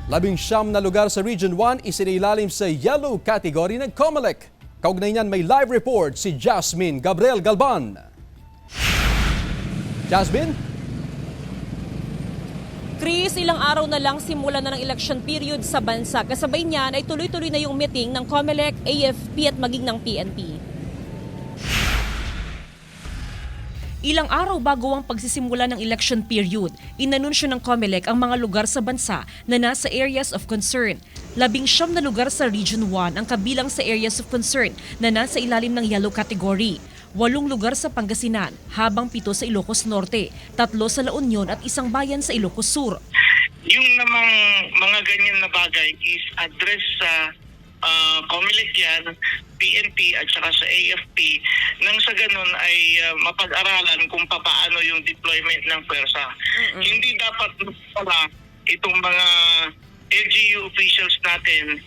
19 na lugar sa Region 1 isinailalim sa yellow category ng COMELEC. Kaugnay niyan may live report si Jasmine Gabriel Galban. Jasmine? Chris, ilang araw na lang simula na ng election period sa bansa. Kasabay niyan ay tuloy-tuloy na yung meeting ng COMELEC, AFP at maging ng PNP. Ilang araw bago ang pagsisimula ng election period, inanunsyo ng COMELEC ang mga lugar sa bansa na nasa areas of concern. 19 na lugar sa Region 1 ang kabilang sa areas of concern na nasa ilalim ng yellow category. 8 lugar sa Pangasinan, habang 7 sa Ilocos Norte, 3 sa La Union at 1 bayan sa Ilocos Sur. Yung namang mga ganyan na bagay is address sa COMELEC yan, PNP at saka sa AFP nang sa ganun ay mapag-aralan kung paano yung deployment ng pwersa. Hindi dapat pala itong mga LGU officials natin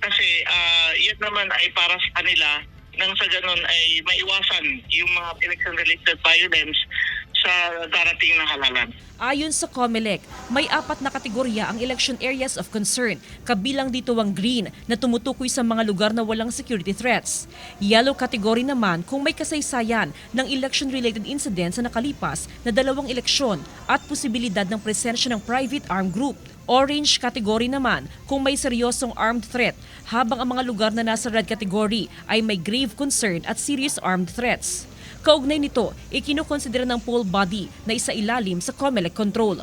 kasi yan naman ay para sa kanila nang sa ganun ay maiwasan yung mga election-related violence sa darating na halalan. Ayon sa COMELEC, may 4 na kategorya ang election areas of concern. Kabilang dito ang green na tumutukoy sa mga lugar na walang security threats. Yellow category naman kung may kasaysayan ng election-related incidents sa nakalipas na 2 eleksyon at posibilidad ng presensya ng private armed group. Orange category naman kung may seryosong armed threat, habang ang mga lugar na nasa red category ay may grave concern at serious armed threats. Kaugnay nito, ikinukonsidera ng poll body na isailalim sa COMELEC control.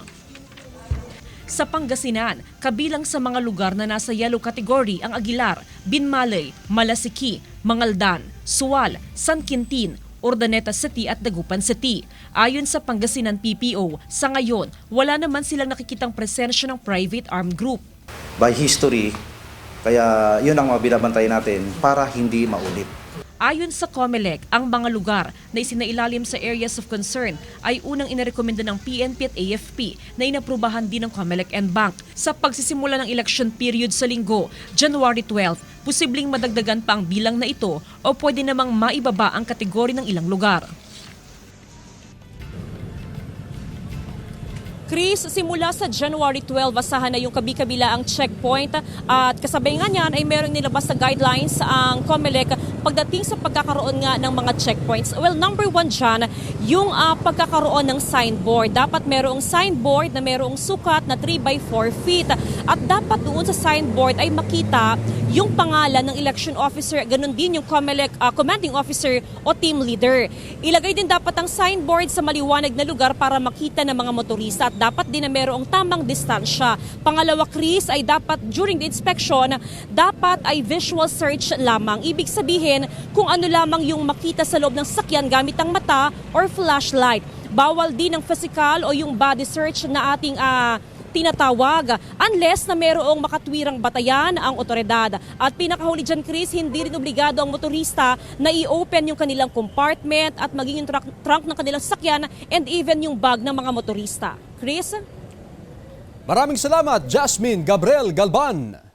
Sa Pangasinan, kabilang sa mga lugar na nasa yellow category ang Aguilar, Binmalay, Malasiki, Mangaldan, Sual, San Quintin, Urdaneta City at Dagupan City. Ayon sa Pangasinan PPO, sa ngayon, wala naman silang nakikitang presensya ng private armed group. By history, kaya yun ang mga binabantayan natin para hindi maulit. Ayon sa COMELEC, ang mga lugar na isinailalim sa areas of concern ay unang inarekomenda ng PNP at AFP na inaprubahan din ng COMELEC and Bank. Sa pagsisimula ng election period sa linggo, January 12, posibleng madagdagan pa ang bilang na ito o pwede namang maibaba ang kategorya ng ilang lugar. Chris, simula sa January 12, asahan na yung kabi-kabila ang checkpoint at kasabay nga niyan ay merong nilabas na guidelines ang COMELEC pagdating sa pagkakaroon nga ng mga checkpoints. Well, number 1 dyan, yung pagkakaroon ng signboard. Dapat merong signboard na merong sukat na 3 by 4 feet at dapat doon sa signboard ay makita yung pangalan ng election officer, ganun din yung COMELEC commanding officer o team leader. Ilagay din dapat ang signboard sa maliwanag na lugar para makita ng mga motorista at dapat din na merong tamang distansya. Pangalawa, Chris, ay dapat during the inspection, dapat ay visual search lamang. Ibig sabihin kung ano lamang yung makita sa loob ng sasakyan gamit ang mata or flashlight. Bawal din ang physical o yung body search na ating tinatawag unless na merong makatwirang batayan ang otoridad. At pinakahuli dyan, Chris, hindi rin obligado ang motorista na i-open yung kanilang compartment at maging yung trunk ng kanilang sasakyan and even yung bag ng mga motorista. Chris? Maraming salamat, Jasmine Gabriel Galban.